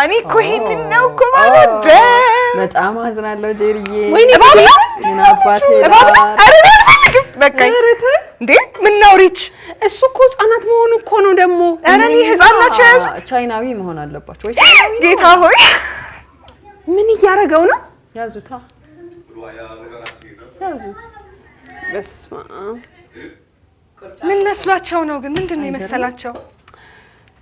እኔ እኮ ይሄንን ነው እኮ ማለት በጣም አዝናለሁ ጄሪዬ ወይኔ ባባ ምን አባቴ በቃ እንዴ ምን ነው ሪች እሱ እኮ ህፃናት መሆኑ እኮ ነው ደግሞ አረ እኔ ህፃን ናቸው ያዙት ቻይናዊ መሆን አለባቸው ወይ ቻይናዊ ጌታ ሆይ ምን እያደረገው ነው ያዙታ ያዙት በስመ አብ ምን መስሏቸው ነው ግን ምንድነው የመሰላቸው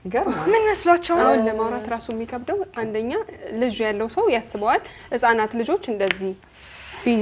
ይገርማል ምን መስሏቸው ነው ለማውራት ራሱ የሚከብደው አንደኛ ልጅ ያለው ሰው ያስበዋል ህፃናት ልጆች እንደዚህ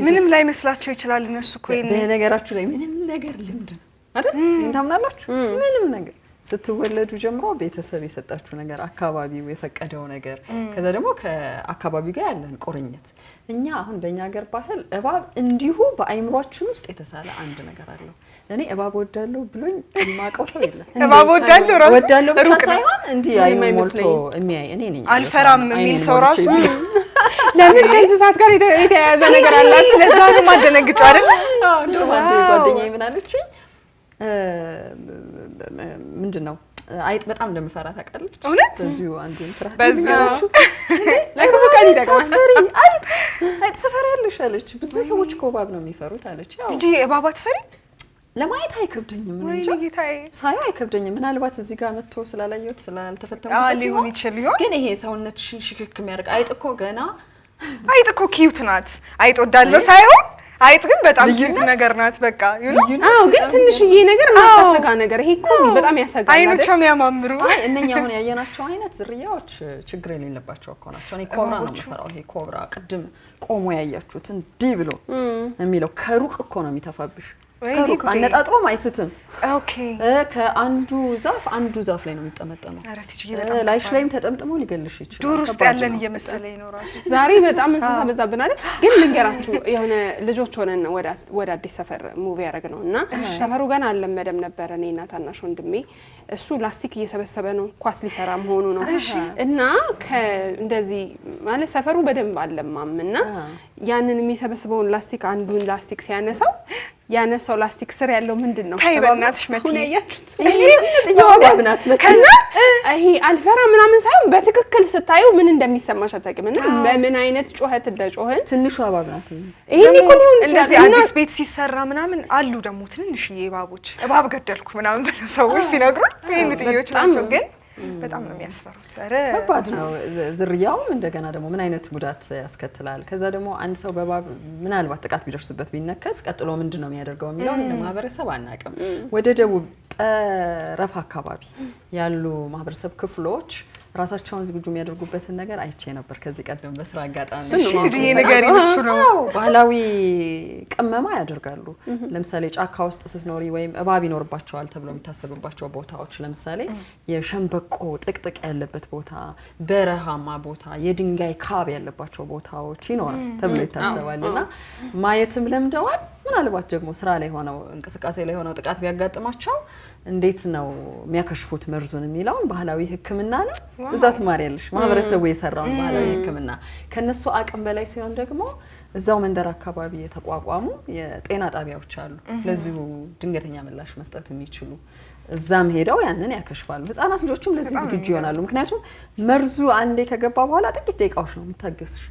ምንም ላይ መስላቸው ይችላል እነሱ እኮ በነገራችሁ ላይ ምንም ነገር ልምድ ነው አይደል እንታምናላችሁ ምንም ነገር ስትወለዱ ጀምሮ ቤተሰብ የሰጣችሁ ነገር አካባቢው የፈቀደው ነገር ከዛ ደግሞ ከአካባቢው ጋር ያለን ቁርኝት እኛ አሁን በእኛ ሀገር ባህል እባብ እንዲሁ በአይምሯችን ውስጥ የተሳለ አንድ ነገር አለው እኔ እባብ ወዳለሁ ብሎኝ የማውቀው ሰው የለም እባብ ወዳለሁ ራሱ ወዳለሁ ብቻ ሳይሆን እንዲህ አይኑ ሞልቶ የሚያይ እኔ ነኝ አልፈራም የሚል ሰው ራሱ ለምን ከእንስሳት ጋር የተያያዘ ነገር አላት ለዛ ነው ማደነግጫው አይደል እንደው አንዴ ጓደኛዬ ምን አለችኝ ምንድነው አይጥ በጣም እንደምፈራ ታውቃለች እውነት በዚሁ አንዱን ፍራት በዚሁ ለከበቃኝ ተቀማስፈሪ አይጥ ሰፈር ያለሽ አለች ብዙ ሰዎች እባብ ነው የሚፈሩት አለች ያው እንጂ እባብ አትፈሪ ለማየት አይከብደኝም ምን እንጂ ሳይው አይከብደኝም ምናልባት እዚህ ጋር መጥቶ ስላላየሁት ስላልተፈተንኩት ሊሆን ይችላል ግን ይሄ ሰውነትሽን ሽክክ የሚያደርግ አይጥ እኮ ገና አይጥ እኮ ኪዩት ናት አይጥ ወዳለሁ ሳይሆን አይጥ ግን በጣም ኪዩት ነገር ናት በቃ አዎ ግን ትንሽዬ ነገር ማታሰጋ ነገር ይሄ እኮ በጣም ያሰጋል አይኖቹም ያማምሩ አይ እነኛ አሁን ያየናቸው አይነት ዝርያዎች ችግር የሌለባቸው እኮ ናቸው እኔ ኮብራ ነው የምፈራው ይሄ ኮብራ ቅድም ቆሞ ያያችሁት እንዲህ ብሎ የሚለው ከሩቅ እኮ ነው የሚተፋብሽ ከሩቅ አነጣጥሮ አይስትም ኦኬ ከአንዱ ዛፍ ላይ ነው የሚጠመጠመው ላይሽ ላይም ተጠምጥሞ ሊገልሽ ይችላል ዱር ውስጥ ያለን እየመሰለኝ ነው ራሱ ዛሬ በጣም እንስሳ በዛብን አይደል ግን ልንገራችሁ የሆነ ልጆች ሆነን ወደ አዲስ ሰፈር ሙቪ ያደረግነውና ሰፈሩ ገና አልለመደም ነበር እኔና ታናሽ ወንድሜ እሱ ላስቲክ እየሰበሰበ ነው ኳስ ሊሰራ መሆኑ ነው እና እንደዚህ ማለት ሰፈሩ በደንብ አለማምና ያንን የሚሰበስበውን ላስቲክ አንዱን ላስቲክ ሲያነሳው ያነሳው ላስቲክ ስር ያለው ምንድነው ታይበናትሽ መኪ ያያችሁት ጥያባብናት ከዛ ይሄ አልፈራ ምናምን ሳይሆን በትክክል ስታዩ ምን እንደሚሰማሽ አታውቂምና በምን አይነት ጩኸት እንደጮህን ትንሹ አባብናት ይሄን እኮ ነው እንደዚህ አዲስ ቤት ሲሰራ ምናምን አሉ ደግሞ ትንሽዬ እባቦች እባብ ገደልኩ ምናምን ብለው ሰዎች ሲነግሩ ይሄን ጥያቄዎች ናቸው ግን በጣም ነው የሚያስፈሩት ከባድ ነው ዝርያውም እንደገና ደግሞ ምን አይነት ጉዳት ያስከትላል ከዛ ደግሞ አንድ ሰው በእባብ ምናልባት ጥቃት ቢደርስበት ቢነከስ ቀጥሎ ምንድነው የሚያደርገው የሚለው እንደ ማህበረሰብ አናውቅም ወደ ደቡብ ጠረፍ አካባቢ ያሉ ማህበረሰብ ክፍሎች ራሳቸውን ዝግጁ የሚያደርጉበትን ነገር አይቼ ነበር ከዚህ ቀደም በስራ አጋጣሚ ይሄ ነገር ይመስሉ ነው ባህላዊ ቅመማ ያደርጋሉ ለምሳሌ ጫካ ውስጥ ስትኖሪ ወይም እባብ ይኖርባቸዋል ተብሎ የሚታሰብባቸው ቦታዎች ለምሳሌ የሸንበቆ ጥቅጥቅ ያለበት ቦታ በረሃማ ቦታ የድንጋይ ካብ ያለባቸው ቦታዎች ይኖራል ተብሎ ይታሰባልና ማየትም ለምደዋል ምናልባት ደግሞ ስራ ላይ ሆነው እንቅስቃሴ ላይ ሆነው ጥቃት ቢያጋጥማቸው እንዴት ነው የሚያከሽፉት መርዙን የሚለውን ባህላዊ ህክምና ነው እዛት ማሪያልሽ ማህበረሰቡ የሰራው ባህላዊ ህክምና ከነሱ አቅም በላይ ሲሆን ደግሞ እዛው መንደር አካባቢ የተቋቋሙ የጤና ጣቢያዎች አሉ ለዚሁ ድንገተኛ ምላሽ መስጠት የሚችሉ እዛም ሄደው ያንን ያከሽፋሉ ህፃናት ልጆችም ለዚህ ዝግጁ ይሆናሉ ምክንያቱም መርዙ አንዴ ከገባ በኋላ ጥቂት ደቂቃዎች ነው የሚታገስሽ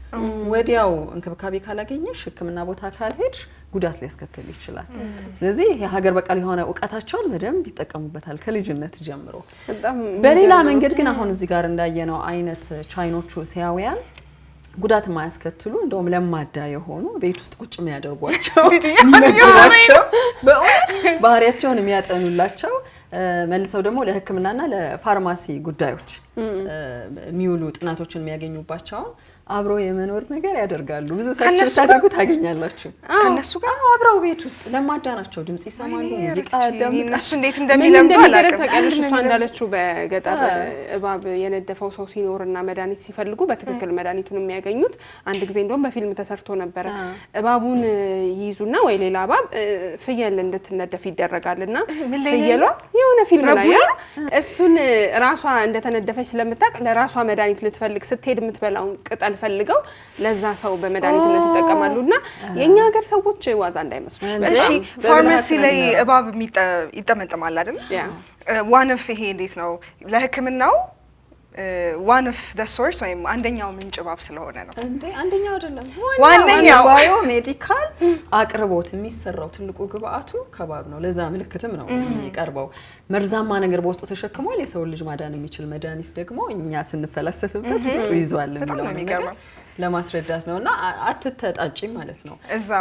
ወዲያው እንክብካቤ ካላገኘሽ ህክምና ቦታ ካልሄድሽ ጉዳት ሊያስከትል ይችላል ስለዚህ የሀገር በቀል የሆነ ዕውቀታቸውን በደንብ ይጠቀሙበታል ከልጅነት ጀምሮ በሌላ መንገድ ግን አሁን እዚህ ጋር እንዳየነው አይነት ቻይኖቹ ሲያውያን ጉዳት ማያስከትሉ እንደውም ለማዳ የሆኑ ቤት ውስጥ ቁጭ የሚያደርጓቸው በእውነት ባህሪያቸውን የሚያጠኑላቸው መልሰው ደግሞ ለህክምናና ለፋርማሲ ጉዳዮች የሚውሉ ጥናቶችን የሚያገኙባቸው አብሮ የመኖር ነገር ያደርጋሉ ብዙ ሰዎች ታደርጉ ታገኛላችሁ እነሱ ጋር አብረው ቤት ውስጥ ለማዳ ናቸው ድምጽ ይሰማሉ ሙዚቃ ያዳምጣሉ እነሱ እንዴት እንደሚለምዱ አላውቅም ታውቂያለሽ እሷ እንዳለችው በገጠር እባብ የነደፈው ሰው ሲኖርና መድኃኒት ሲፈልጉ በትክክል መድኃኒቱን የሚያገኙት አንድ ጊዜ እንደውም በፊልም ተሰርቶ ነበር እባቡን ይይዙና ወይ ሌላ እባብ ፍየል እንድትነደፍ ይደረጋልና ፍየሏ የሆነ ፊልም ላይ እሱን ራሷ እንደተነደፈች ስለምታውቅ ለራሷ መድኃኒት ልትፈልግ ስትሄድ የምትበላውን ቅጠል ፈልገው ለዛ ሰው በመድኃኒትነት ይጠቀማሉና የኛ ሀገር ሰዎች ዋዛ እንዳይመስሉ እሺ ፋርማሲ ላይ እባብ ይጠመጠማል አይደል ዋነፍ ይሄ እንዴት ነው ለህክምናው one of the source ወይም አንደኛው ምንጭ እባብ ስለሆነ ነው እንዴ አንደኛው አይደለም ዋነኛው ባዮ ሜዲካል አቅርቦት የሚሰራው ትልቁ ግብአቱ ከባብ ነው ለዛ ምልክትም ነው የሚቀርበው መርዛማ ነገር በውስጡ ተሸክሟል የሰው ልጅ ማዳን የሚችል መድኃኒት ደግሞ እኛ ስንፈላሰፍበት ውስጡ ይዟል የሚለው ነገር ለማስረዳት ነውና አትተጣጪ ማለት ነው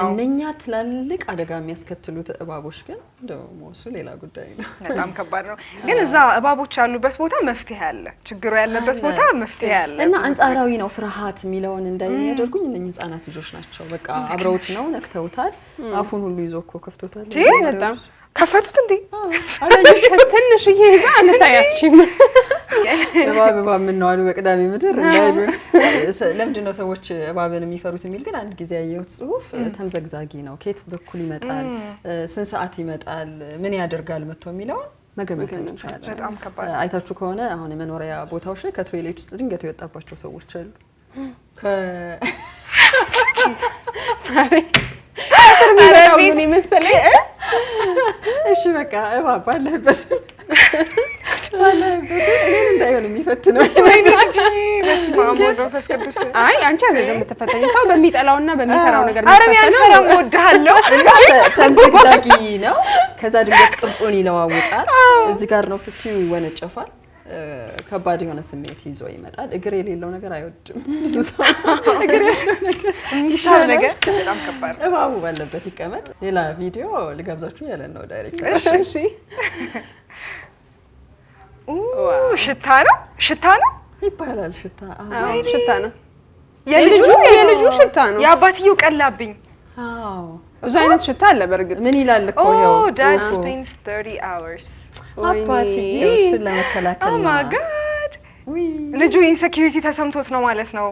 እነኛ ትላልቅ አደጋ የሚያስከትሉት እባቦች ግን ደግሞ እሱ ሌላ ጉዳይ ነው በጣም ከባድ ነው ግን እዛ እባቦች ያሉበት ቦታ መፍትሄ አለ ችግሩ ያለበት ቦታ መፍትሄ አለ እና አንጻራዊ ነው ፍርሃት የሚለውን እንዳይሚያደርጉኝ እነኚህ ህፃናት ልጆች ናቸው በቃ አብረውት ነው ነክተውታል አፉን ሁሉ ይዞ እኮ ከፍቶታል በጣም ከፈቱት እንዴ አላየሽ ትንሽ ይሄዛ አልታያችም እባብ ምን ነው አሉ በቅዳሜ ምድር እንዳይሉ ለምንድን ነው ሰዎች እባብን የሚፈሩት የሚል ግን አንድ ጊዜ ያየሁት ጽሁፍ ተምዘግዛጊ ነው ከየት በኩል ይመጣል ስንት ሰዓት ይመጣል ምን ያደርጋል መጥቶ የሚለው መገመት ይቻላል በጣም ከባድ አይታችሁ ከሆነ አሁን የመኖሪያ ቦታዎች ላይ ከቶይሌት ውስጥ ድንገት የወጣባቸው ሰዎች አሉ ሳሪ አሰር ምንድነው ምን ይመስለኝ እሺ በቃ እባብ አለበት እኔን እንዳይሆን የሚፈትነው አይ አንቺ አይደለም የምትፈተኝ ሰው በሚጠላውና በሚፈራው ነገር የሚፈተነው አረም ወድሃለሁ ተምዘግዛጊ ነው ከዛ ድንገት ቅርጹን ይለዋውጣል እዚህ ጋር ነው ስትዩ ይወነጨፋል ከባድ የሆነ ስሜት ይዞ ይመጣል እግር የሌለው ነገር አይወድም ብዙ ሰው እግር የሌለው ነገር ይሻል ነገር በጣም ከባድ እባቡ ባለበት ይቀመጥ ሌላ ቪዲዮ ልጋብዛችሁ ያለን ነው ዳይሬክተር እሺ ሽታ ነው ይባላል ሽታ ሽታ ነው የልጁ ሽታ ነው የአባትየው ቀላብኝ አዎ ብዙ አይነት ሽታ አለ በርግጥ ምን ይላል እኮ ይሄው dad spends 30 hours አባትየው ስለመከላከል oh my god ልጁ ኢንሴኪዩሪቲ ተሰምቶት ነው ማለት ነው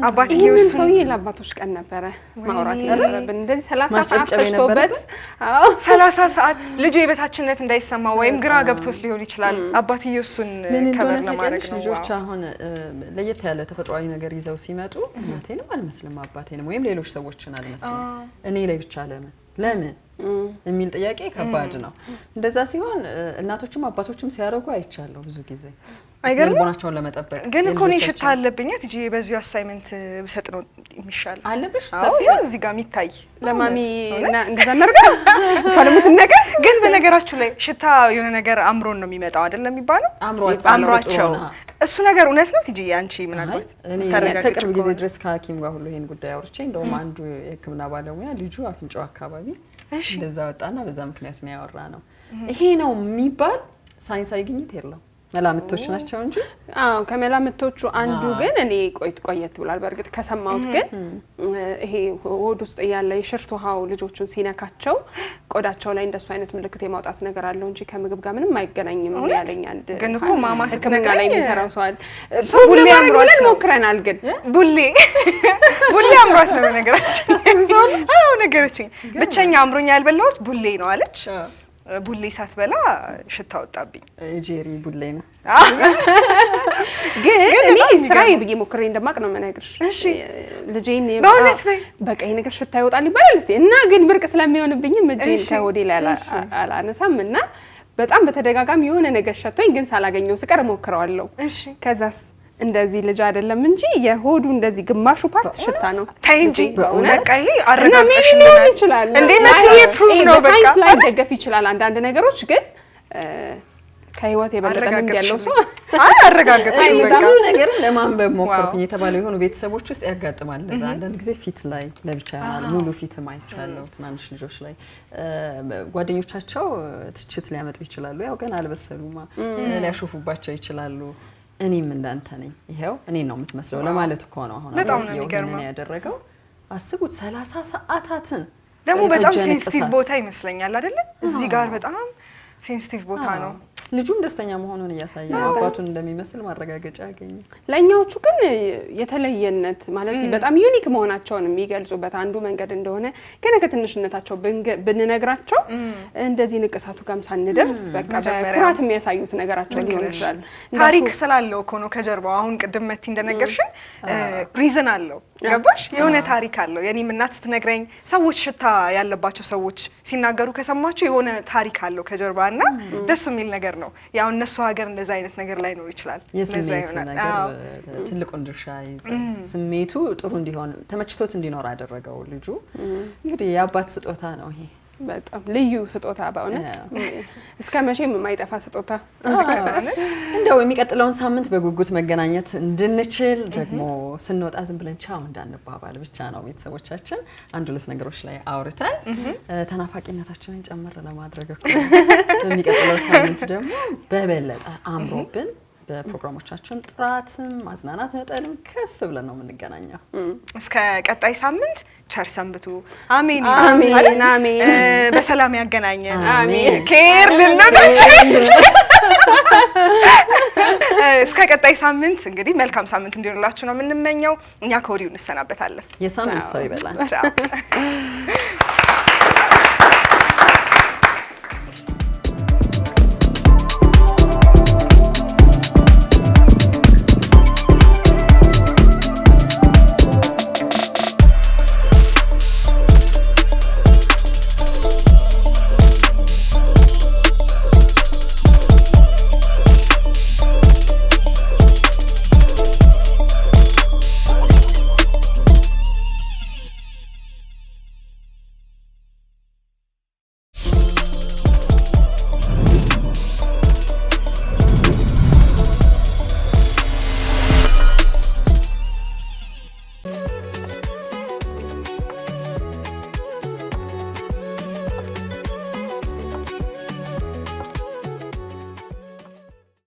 አባትየው ምን ሰውዬ ለአባቶች ቀን ነበረ ማውራት ያለብን እንደዚህ 30 ሰዓት ፈጅቶበት 30 ሰዓት ልጁ የበታችነት እንዳይሰማ ወይም ግራ ገብቶት ሊሆን ይችላል አባትየው እሱን ከበር ለማድረግ ነው ልጆች አሁን ለየት ያለ ተፈጥሯዊ ነገር ይዘው ሲመጡ እናቴንም አልመስልም አባቴንም ወይም ሌሎች ሰዎችን አልመስልም እኔ ላይ ብቻ ለምን የሚል ጥያቄ ከባድ ነው እንደዛ ሲሆን እናቶችም አባቶችም ሲያረጉ አይቻለሁ ብዙ ጊዜ አይገርምናቸውን ለመጠበቅ ግን እኮ ነው ሽታ አለብኝ አትጂ በዚሁ አሳይመንት ብሰጥ ነው የሚሻል አለብሽ ሰፊው እዚህ ጋር የሚታይ ለማሚ እንደዛ እናርጋ ሰለሙት ነገስ ግን በነገራችሁ ላይ ሽታ የሆነ ነገር አምሮን ነው የሚመጣው አይደለም የሚባለው አምሯቸው እሱ ነገር እውነት ነው ትጂ አንቺ ምን አልባት እኔ እስከቅርብ ጊዜ ድረስ ከሐኪም ጋር ሁሉ ይሄን ጉዳይ አውርቼ እንደውም አንዱ የሕክምና ባለሙያ ልጁ አፍንጫው አካባቢ እንደዛ ወጣና በዛ ምክንያት ነው ያወራ ነው ይሄ ነው የሚባል ሳይንሳዊ ግኝት የለው መላምቶች ናቸው እንጂ አዎ ከመላምቶቹ አንዱ ግን እኔ ቆየት ብሏል በርግጥ ከሰማሁት ግን ይሄ ሆድ ውስጥ ያለ የሽርት ውሃው ልጆቹን ሲነካቸው ቆዳቸው ላይ እንደሱ አይነት ምልክት የማውጣት ነገር አለው እንጂ ከምግብ ጋር ምንም አይገናኝም ያለኝ አንድ ግን እኮ ማማ ህክምና ላይ የሚሰራው ሰው አለ ቡሌ አምሮት ሞክረናል ግን ቡሌ አምሮት ነው ነገራችን አዎ ነገራችን ብቻኛ አምሮኛ ያልበላሁት ቡሌ ነው አለች ቡሌ ሳትበላ ሽታ ወጣብኝ ጄሪ ቡሌ ነው ግን እኔ ስራዬ ብዬ ሞክሬ እንደማቅ ነው መነግርሽ እሺ ልጄን በእውነት በቃ ይሄ ነገር ሽታ ይወጣል ይባላል እስቲ እና ግን ብርቅ ስለሚሆንብኝ እጄን ከሆዴ ላይ አላነሳም እና በጣም በተደጋጋሚ የሆነ ነገር ሸቶኝ ግን ሳላገኘው ስቀር ሞክረዋለሁ እሺ ከዛስ እንደዚህ ልጅ አይደለም እንጂ የሆዱ እንደዚህ ግማሹ ፓርት ሽታ ነው ታይጂ በቃ ይሄ አረጋግጠሽ ይችላል እንዴ መትዬ ፕሩፍ ነው በቃ ሳይንስ ላይ ደገፍ ይችላል አንዳንድ ነገሮች ግን ከህይወት የበለጠ ልምድ ያለው ሰው አረጋግጠሽ በቃ ብዙ ነገር ለማንበብ ሞከርኩኝ የተባለው የሆኑ ቤተሰቦች ውስጥ ያጋጥማል ለዛ አንዳንድ ጊዜ ፊት ላይ ለብቻ ሙሉ ፊትም አይቻለው ትናንሽ ልጆች ላይ ጓደኞቻቸው ትችት ሊያመጡ ይችላሉ ያው ገና አልበሰሉማ ሊያሾፉባቸው ይችላሉ እኔም እንዳንተ ነኝ ይሄው እኔ ነው የምትመስለው ለማለት እኮ ነው አሁን ነው ያደረገው አስቡት 30 ሰዓታትን ደግሞ በጣም ሴንሲቲቭ ቦታ ይመስለኛል አይደል እዚህ ጋር በጣም ሴንሲቲቭ ቦታ ነው ልጁም ደስተኛ መሆኑን ያሳያል አባቱን እንደሚመስል ማረጋገጫ ያገኘ ለኛዎቹ ግን የተለየነት ማለት በጣም ዩኒክ መሆናቸውን የሚገልጹበት አንዱ መንገድ እንደሆነ ገና ከትንሽነታቸው ብንነግራቸው እንደዚህ ንቅሳቱ ጋር ሳንደርስ በቃ በኩራት የሚያሳዩት ነገራቸው ሊሆን ይችላል ታሪክ ስላለው እኮ ነው ከጀርባው አሁን ቅድም መቲ እንደነገርሽን ሪዝን አለው ገባሽ የሆነ ታሪክ አለው የኔም እናት ስትነግረኝ ሰዎች ሽታ ያለባቸው ሰዎች ሲናገሩ ከሰማችሁ የሆነ ታሪክ አለው ከጀርባና ደስ የሚል ነገር ነው። ያው እነሱ ሀገር እንደዛ አይነት ነገር ላይ ነው ይችላል። የስሜት ነገር ትልቁን ድርሻ ይይዛል። ስሜቱ ጥሩ እንዲሆን ተመችቶት እንዲኖር አደረገው ልጁ። እንግዲህ የአባት ስጦታ ነው ይሄ። በጣም ልዩ ስጦታ በእውነት እስከ መቼም የማይጠፋ ስጦታ። እንደው የሚቀጥለውን ሳምንት በጉጉት መገናኘት እንድንችል ደግሞ ስንወጣ ዝም ብለን ቻው እንዳንባባል ብቻ ነው ቤተሰቦቻችን አንድ ሁለት ነገሮች ላይ አውርተን ተናፋቂነታችንን ጨምር ለማድረግ እኮ በሚቀጥለው ሳምንት ደግሞ በበለጠ አምሮብን በፕሮግራሞቻችን ጥራትም ማዝናናት መጠንም ከፍ ብለን ነው የምንገናኘው። እስከ ቀጣይ ሳምንት ቸር ሰንብቱ። አሜን አሜን አሜን። በሰላም ያገናኘን። አሜን። ኬር ልንነው እስከ ቀጣይ ሳምንት እንግዲህ መልካም ሳምንት እንዲሆንላችሁ ነው የምንመኘው። እኛ ከወዲሁ እንሰናበታለን። የሳምንት ሰው ይበላል። ቻው